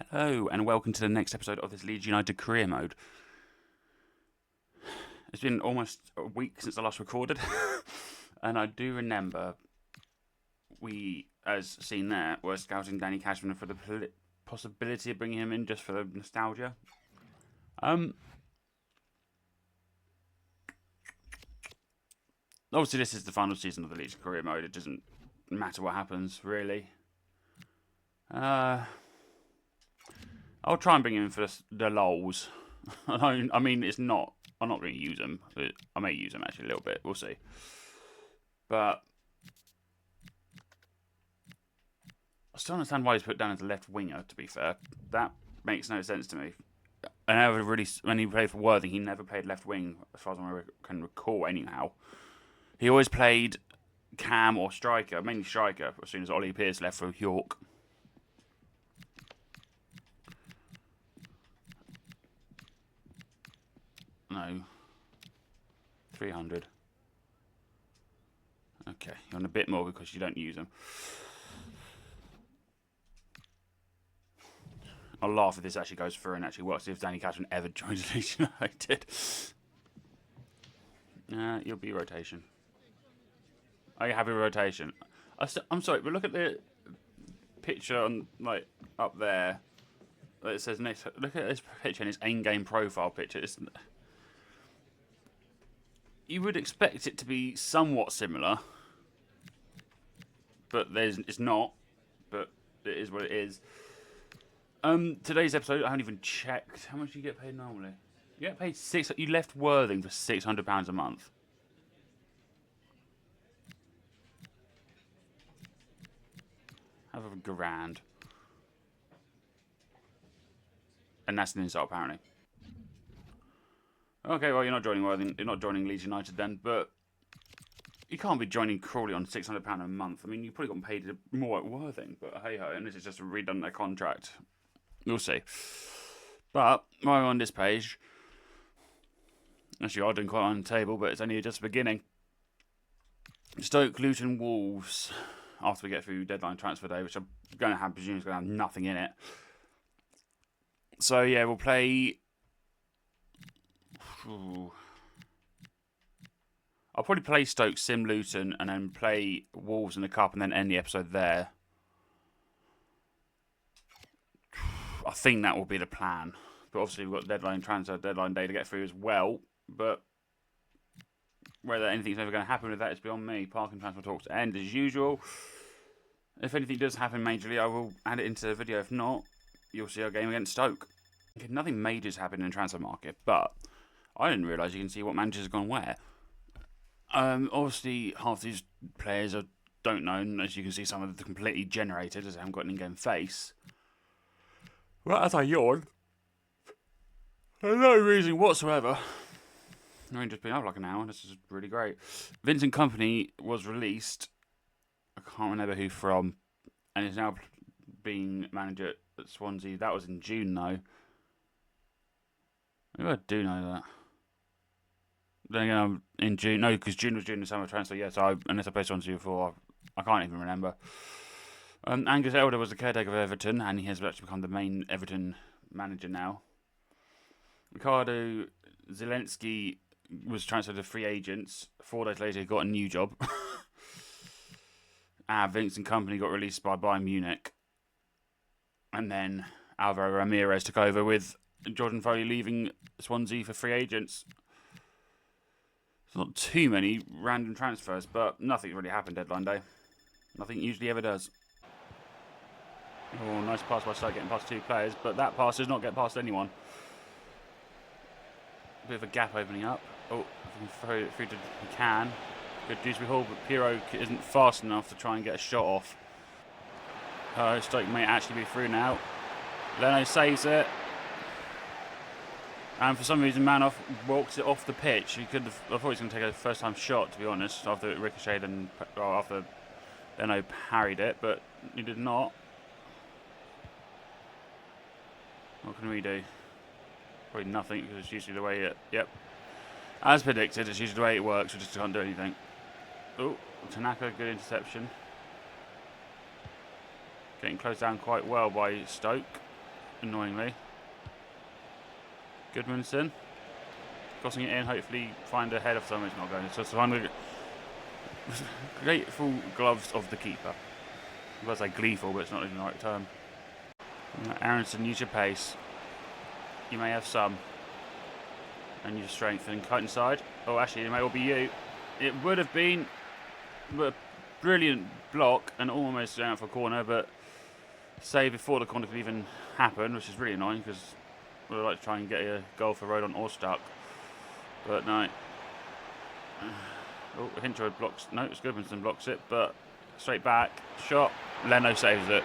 Hello, and welcome to the next episode of this Leeds United career mode. It's been almost a week since I last recorded, and I do remember we, as seen there, were scouting Danny Cashman for the possibility of bringing him in just for the nostalgia. Obviously, this is the final season of the Leeds career mode. It doesn't matter what happens, really. I'll try and bring him in for the lols. I mean, it's not. I'm not going to use him. I may use him actually a little bit. We'll see. But I still understand why he's put down as a left winger. To be fair, that makes no sense to me. I never really, when he played for Worthing, he never played left wing, as far as I can recall. Anyhow, he always played cam or striker, mainly striker. As soon as Ollie Pearce left for York. No. 300. Okay, you're on a bit more because you don't use them. I'll laugh if this actually goes through and actually works. If Danny Cashman ever joins Leeds United. You'll be rotation. Are you happy with rotation? I'm sorry, but look at the picture on up there. It says next. Look at this picture and its in-game profile picture. You would expect it to be somewhat similar, but it's not. But it is what it is. Today's episode, I haven't even checked. How much do you get paid normally? You get paid You left Worthing for £600 a month. Have a grand. And that's an insult, apparently. Okay, well, you're not joining Worthing. You're not joining Leeds United then, but you can't be joining Crawley on £600 a month. I mean, you've probably gotten paid more at Worthing, but hey-ho, and this is just a redone their contract. We'll see. But, while we're on this page, actually, I'm doing quite on the table, but it's only just beginning. Stoke, Luton, Wolves, after we get through deadline transfer day, which I'm going to have, presumably, is going to have nothing in it. So, yeah, we'll play. I'll probably play Stoke, Sim Luton, and then play Wolves in the Cup, and then end the episode there. I think that will be the plan. But obviously we've got deadline day to get through as well. But whether anything's ever going to happen with that is beyond me. Parking transfer talks end as usual. If anything does happen majorly, I will add it into the video. If not, you'll see our game against Stoke. Okay, nothing major's happened in the transfer market, but I didn't realise you can see what managers have gone where. Obviously, half these players don't know, and as you can see, some of them are completely generated as they haven't got an in-game face. Well, as I yawn, for no reason whatsoever. I've only just been up like an hour. This is really great. Vincent Kompany was released. I can't remember who from, and is now being manager at Swansea. That was in June, though. Maybe I do know that. Then again, I'm in June. No, because June was during the summer transfer. Yeah, so unless I played Swansea before, I can't even remember. Angus Elder was the caretaker of Everton, and he has actually become the main Everton manager now. Ricardo Zielinski was transferred to free agents. 4 days later, he got a new job. Vincent Kompany got released by Bayern Munich. And then Alvaro Ramirez took over with Jordan Foley leaving Swansea for free agents. It's not too many random transfers, but nothing really happened deadline day. Nothing usually ever does. Oh, nice pass by Stoke getting past 2 players, but that pass does not get past anyone. Bit of a gap opening up. Oh, if we can throw it through to he can. Good Dewsbury Hall, but Pirro isn't fast enough to try and get a shot off. Stoke may actually be through now. Leno saves it. And for some reason, Manoff walks it off the pitch. I thought he was going to take a first-time shot, to be honest, after it ricocheted and after Leno parried it, but he did not. What can we do? Probably nothing, because it's usually the way it... Yep. As predicted, it's usually the way it works. We just can't do anything. Oh, Tanaka, good interception. Getting closed down quite well by Stoke. annoyingly. Goodmanson. Crossing it in, hopefully find a head of someone. It's not going. It's just find the grateful gloves of the keeper. I was say gleeful, but it's not even the right term. Aronson, use your pace. You may have some. And your strength. And cut inside. Oh, actually, it may all be you. It would have been a brilliant block and almost going out for a corner, but save before the corner could even happen, which is really annoying because we'd like to try and get a goal for Rodon or Stuck. But no. Oh, Hinchwood blocks. No, it's Goodmanson blocks it, but straight back. Shot. Leno saves it.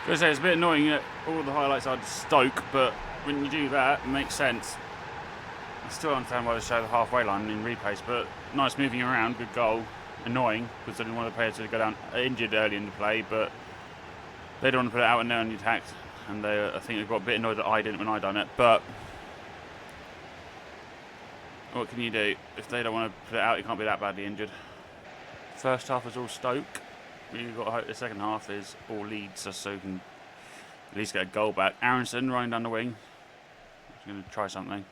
I was going to say, it's a bit annoying that all the highlights are Stoke, but when you do that, it makes sense. I still understand why they show the halfway line in replays, but nice moving around, good goal. Annoying, because they didn't want the players to go down injured early in the play, but they don't want to put it out and there on the attack, and I think they got a bit annoyed that I didn't when I done it, but what can you do? If they don't want to put it out, you can't be that badly injured. First half was all Stoke. We've got to hope the second half is all Leeds, just so we can at least get a goal back. Aronson running down the wing. He's going to try something.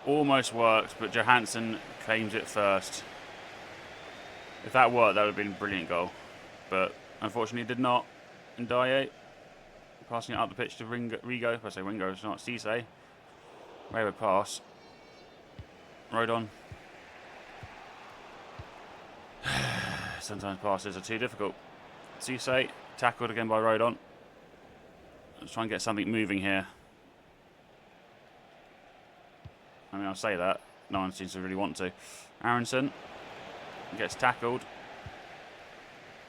Almost worked, but Johansson claims it first. If that worked, that would have been a brilliant goal. But unfortunately it did not. Ndiaye passing it up the pitch to Rigo. If I say Ringo, it's not. Cisse. Wayward pass. Rodon. Sometimes passes are too difficult. Cisse tackled again by Rodon. Let's try and get something moving here. I mean, I'll say that. No one seems to really want to. Aronson gets tackled.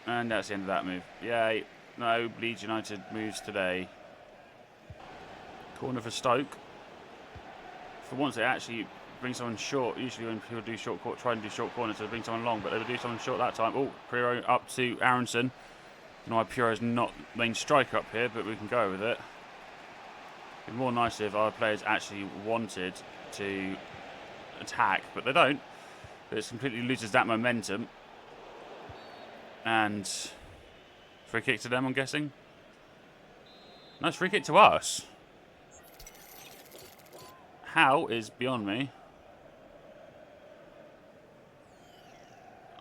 And that's the end of that move. Yay. No, Leeds United moves today. Corner for Stoke. For once, they actually bring someone short. Usually when people do short try and do short corners, they bring someone long, but they would do someone short that time. Oh, Pirro up to Aronson. I don't know why Piro's not main striker up here, but we can go with it. It'd be more nice if our players actually wanted to attack, but they don't. It completely loses that momentum. And free kick to them, I'm guessing. Nice free kick to us. How is beyond me.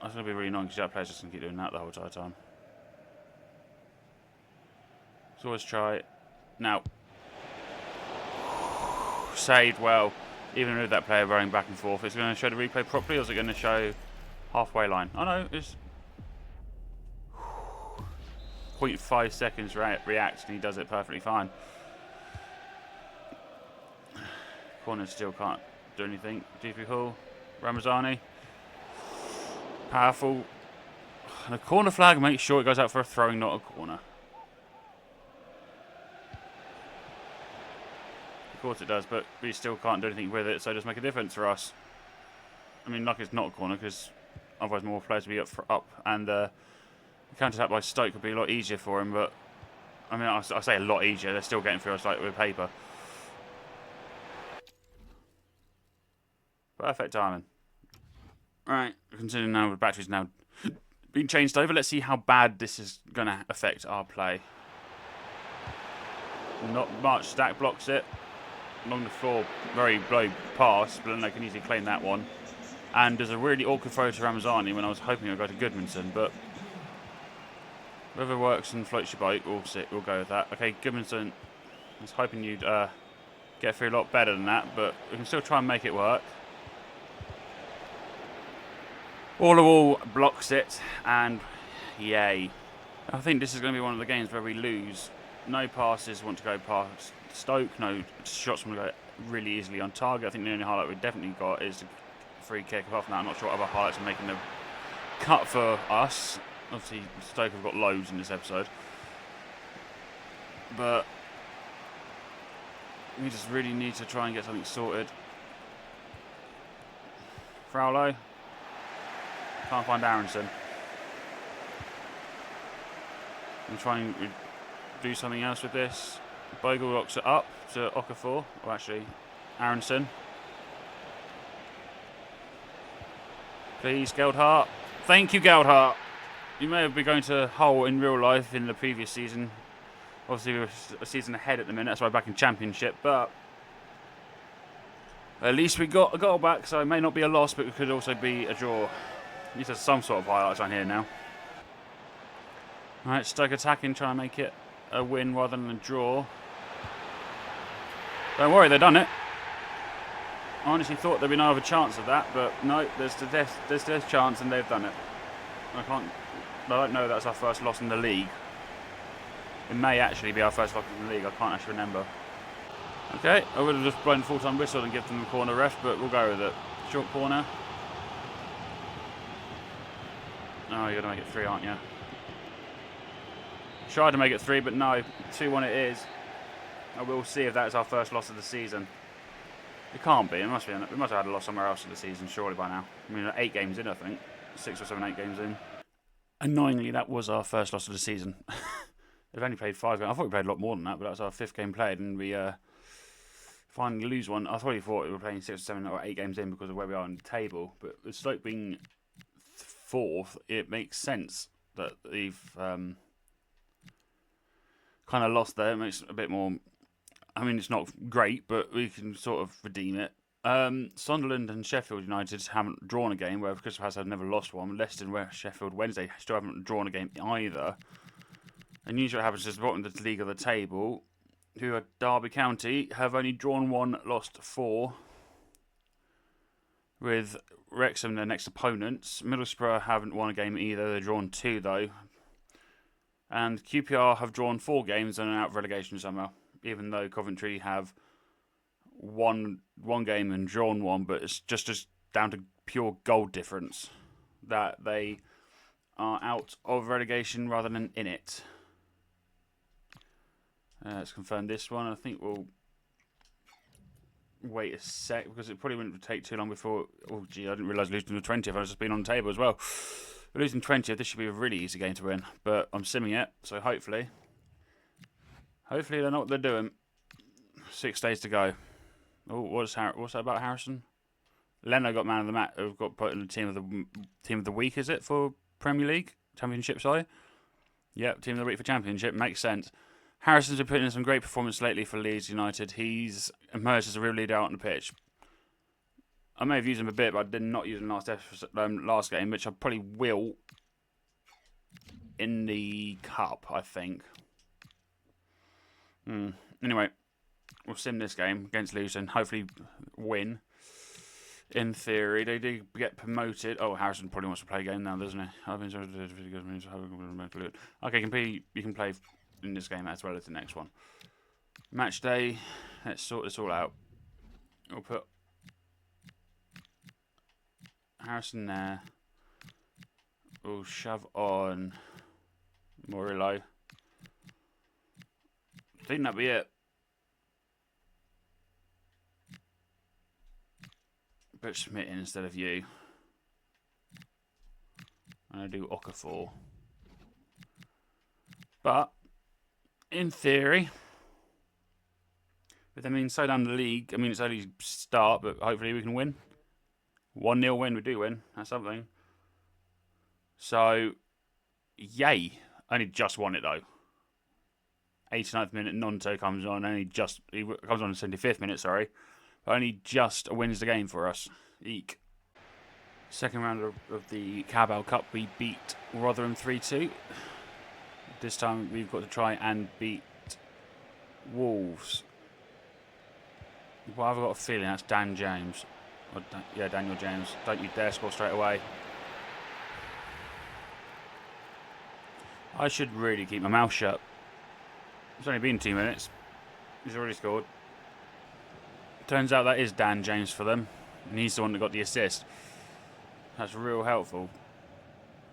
That's going to be really annoying because our players just going to keep doing that the whole entire time. Let's always try. Now. Saved well. Even with that player running back and forth. It's going to show the replay properly, or is it going to show halfway line? Oh no, it's 0.5 seconds react and he does it perfectly fine. Corner still can't do anything. GP Hall. Ramazani. Powerful. And a corner flag makes sure it goes out for a throwing, not a corner. Of course it does, but we still can't do anything with it, so it does make a difference for us. I mean, lucky it's not a corner, because otherwise more players would be up and the counter-attack by Stoke would be a lot easier for him, but I mean, I say a lot easier, they're still getting through us like with paper. Perfect timing. Right, considering now the battery's now being changed over, let's see how bad this is going to affect our play. Not much. Stack blocks it. Along the floor, very low pass, but then they can easily claim that one. And there's a really awkward throw to Ramazani when I was hoping it would go to Goodmanson, but whoever works and floats your boat, we'll go with that. Okay, Goodmanson, I was hoping you'd get through a lot better than that, but we can still try and make it work. All blocks it, and yay. I think this is going to be one of the games where we lose. No passes want to go past Stoke, no shots want to go really easily on target. I think the only highlight we've definitely got is the free kick. Apart from that, I'm not sure what other highlights are making the cut for us. Obviously, Stoke have got loads in this episode. But we just really need to try and get something sorted. Fraulo. Can't find Aronson. I'm trying to do something else with this. Bogle locks it up to Okafor, or actually Aronson. Please, Geldhart. Thank you, Geldhart. You may have been going to Hull in real life in the previous season. Obviously, we're a season ahead at the minute. That's why we're back in Championship. But at least we got a goal back, so it may not be a loss, but it could also be a draw. At least there's some sort of highlights on here now. Alright, Stoke attacking, trying to make it a win rather than a draw. Don't worry, they've done it. I honestly thought there'd be no other chance of that, but no, there's this chance and they've done it. I don't know that's our first loss in the league. It may actually be our first loss in the league, I can't actually remember. Okay, I would have just blown the full-time whistle and given them the corner ref, but we'll go with it. Short corner. Oh, you're going to make it 3, aren't you? Tried to make it 3, but no, 2-1 it is. I will see if that's our first loss of the season. It can't be. We must have had a loss somewhere else in the season, surely by now. I mean, 8 games in, I think. 6 or 7, 8 games in. Annoyingly, that was our first loss of the season. We've only played 5 games. I thought we played a lot more than that, but that was our 5th game played, and we finally lose one. I thought we were playing 6 or 7 or 8 games in because of where we are on the table, but with Stoke being 4th, it makes sense that they've kind of lost there. It makes it a bit more... I mean, it's not great, but we can sort of redeem it. Sunderland and Sheffield United haven't drawn a game, where Crystal Palace have never lost one. Leicester and Sheffield Wednesday still haven't drawn a game either. And usually what happens is the bottom of the league of the table, who are Derby County, have only drawn 1, lost 4. With Wrexham their next opponents. Middlesbrough haven't won a game either. They've drawn 2 though. And QPR have drawn 4 games and are out of relegation somehow. Even though Coventry have won 1 game and drawn 1, but it's just down to pure goal difference that they are out of relegation rather than in it. Let's confirm this one. I think we'll wait a sec because it probably wouldn't take too long before... Oh, gee, I didn't realise losing the 20th. I've just been on the table as well. We're losing 20th. This should be a really easy game to win, but I'm simming it, so hopefully they know what they're doing. 6 days to go. Oh, what's that about Harrison? Leno got man of the match. Got put in the team of the week. Is it for Premier League Championship? Sorry. Yep, team of the week for Championship makes sense. Harrison's been putting in some great performance lately for Leeds United. He's emerged as a real leader out on the pitch. I may have used him a bit, but I did not use him last game, which I probably will in the cup, I think. Anyway, we'll sim this game against Leeds and hopefully win. In theory, they do get promoted. Oh, Harrison probably wants to play a game now, doesn't he? Okay, you can play in this game as well as the next one. Match day. Let's sort this all out. We'll put Harrison there. We'll shove on Murillo. I think that'll be it. Put Schmidt in instead of you. I'm going to do Okafor. But, in theory, with them being so down the league, I mean, it's only start, but hopefully we can win. 1-0 win, we do win. That's something. So, yay. Only just won it, though. 89th minute, Nonto comes on. He comes on in the 75th minute, sorry. But only just wins the game for us. Eek. Second round of the Carabao Cup, we beat Rotherham 3-2. This time we've got to try and beat Wolves. Well, I've got a feeling that's Dan James. Yeah, Daniel James. Don't you dare score straight away. I should really keep my mouth shut. It's only been 2 minutes. He's already scored. Turns out that is Dan James for them. And he's the one that got the assist. That's real helpful.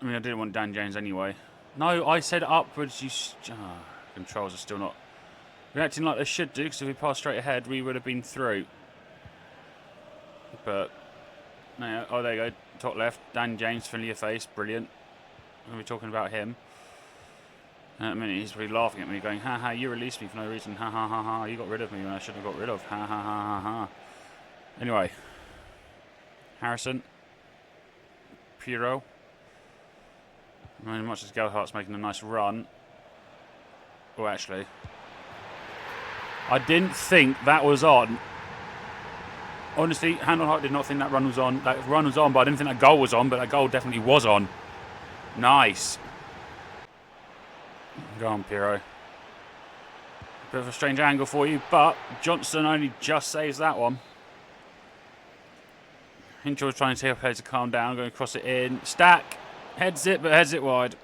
I mean, I didn't want Dan James anyway. No, I said upwards. Controls are still not reacting like they should do, because if we passed straight ahead, we would have been through. But, no, oh, there you go. Top left. Dan James, familiar face. Brilliant. We'll be talking about him. In a minute, he's probably laughing at me, going, ha ha, you released me for no reason. Ha ha ha ha, you got rid of me when I shouldn't have got rid of. Ha ha ha ha ha. Anyway. Harrison. Puro. I mean, much as Geldhart's making a nice run. Oh, actually. I didn't think that was on. Honestly, hand on heart, did not think that run was on. That run was on, but I didn't think that goal was on, but that goal definitely was on. Nice. Go on, Piro. Bit of a strange angle for you, but Johnson only just saves that one. Hinchell was trying to tell players to calm down, going to cross it in. Stack. Heads it, but heads it wide.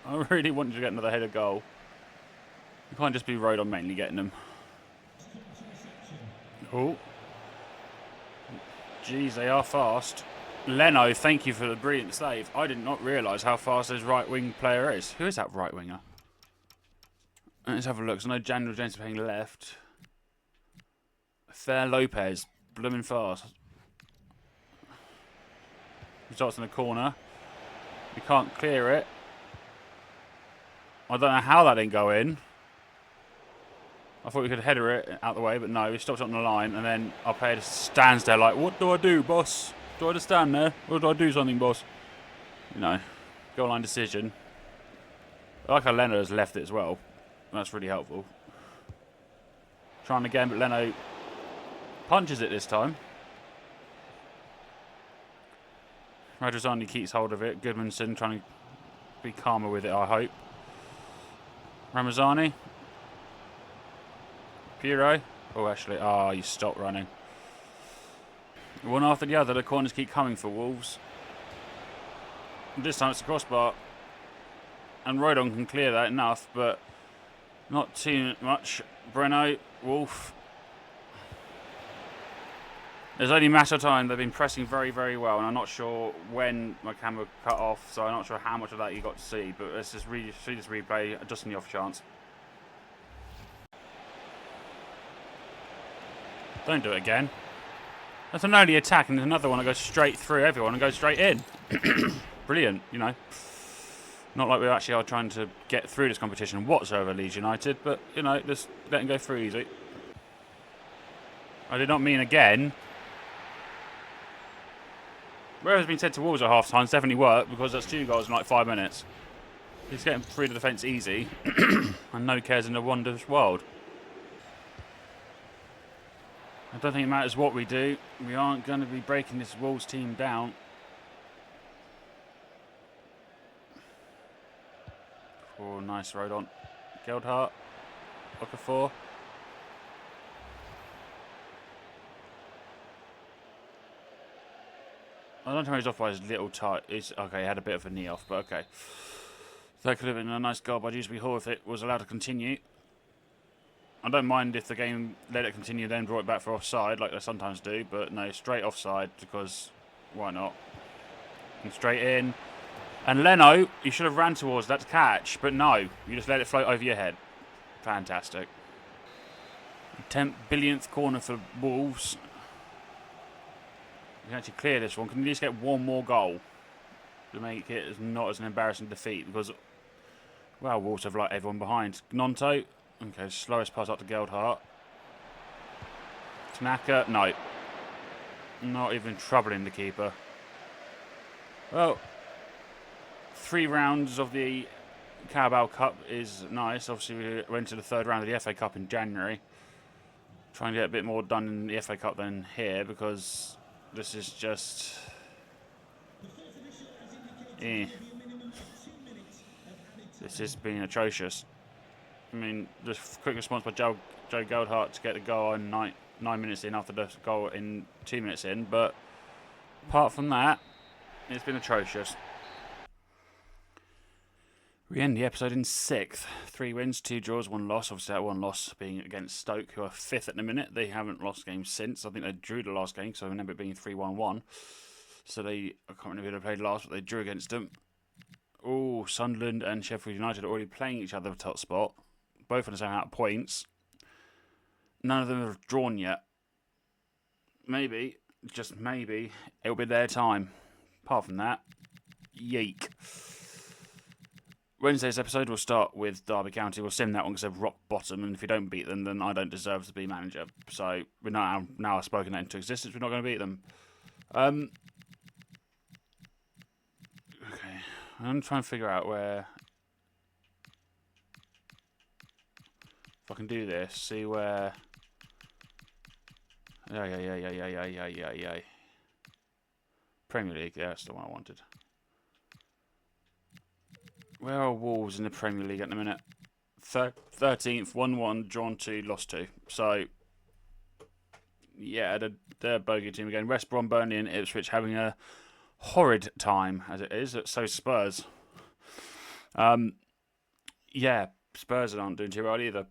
I really wanted to get another header goal. You can't just be Rodon mainly getting them. Oh. Jeez, they are fast. Leno, thank you for the brilliant save. I did not realise how fast his right wing player is. Who is that right winger? Let's have a look. So I know Daniel James is playing left. Fair Lopez. Blooming fast. Results in the corner. We can't clear it. I don't know how that didn't go in. I thought we could header it out the way, but no, he stops on the line, and then our player just stands there like, what do I do, boss? Do I just stand there? Or do I do something, boss? You know, goal line decision. I like how Leno has left it as well. That's really helpful. Trying again, but Leno punches it this time. Radrizzani keeps hold of it. Goodmanson trying to be calmer with it, I hope. Ramazani. Puro. Oh, actually, you stopped running. One after the other, the corners keep coming for Wolves. This time it's a crossbar. And Rodon can clear that enough, but not too much. Breno, Wolf. There's only a matter of time. They've been pressing very, very well, and I'm not sure when my camera cut off, so I'm not sure how much of that you got to see, but let's just see this replay, just in the off chance. Don't do it again. That's an early attack, and there's another one that goes straight through everyone and goes straight in. Brilliant, you know. Not like we actually are trying to get through this competition whatsoever, Leeds United, but, you know, just let them go through easy. I did not mean again. Whatever's been said to Wolves at half-time definitely worked, because that's 2 goals in like 5 minutes. He's getting through the defence easy, and no cares in the wondrous world. I don't think it matters what we do. We aren't going to be breaking this Wolves team down. Oh, nice Rodon. Geldhart. Okafor. I don't know if he's off by his little tie. Okay, he had a bit of a knee off, but okay. That could have been a nice goal by Dewsbury Hall if it was allowed to continue. I don't mind if the game let it continue, then brought it back for offside, like they sometimes do, but no, straight offside, because why not? And straight in. And Leno, you should have ran towards that to catch, but no, you just let it float over your head. Fantastic. 10th billionth corner for Wolves. We can actually clear this one. Can we just get one more goal to make it not as an embarrassing defeat? Because, well, Wolves have like everyone behind. Gnonto. Okay, slowest pass up to Geldhart. Tanaka. No. Not even troubling the keeper. Well, 3 rounds of the Carabao Cup is nice. Obviously, we went to the 3rd round of the FA Cup in January. Trying to get a bit more done in the FA Cup than here, because this is just... This has been atrocious. I mean, the quick response by Joe Geldhart to get the goal in 9 minutes in after the goal in 2 minutes in, but apart from that, it's been atrocious. We end the episode in 6th. 3 wins, 2 draws, 1 loss. Obviously, that 1 loss being against Stoke, who are 5th at the minute. They haven't lost games since. I think they drew the last game, so I remember it being 3-1-1. So I can't remember who they played last, but they drew against them. Oh, Sunderland and Sheffield United are already playing each other for top spot. Both on the same amount of points. None of them have drawn yet. Maybe, just maybe, it'll be their time. Apart from that, yeek. Wednesday's episode will start with Derby County. We'll sim that one because they're rock bottom, and if we don't beat them, then I don't deserve to be manager. So we're now I've spoken that into existence. We're not going to beat them. I'm trying to figure out where... If I can do this, see where... Yeah. Premier League, yeah, that's the one I wanted. Where are Wolves in the Premier League at the minute? 13th, 1-1, drawn 2, lost 2. So, yeah, they're a bogey team again. West Brom, Burnley and Ipswich having a horrid time, as it is. So Spurs. Yeah, Spurs aren't doing too well either.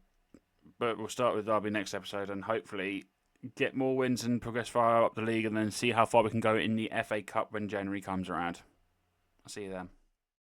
But we'll start with Derby next episode and hopefully get more wins and progress far up the league and then see how far we can go in the FA Cup when January comes around. I'll see you then.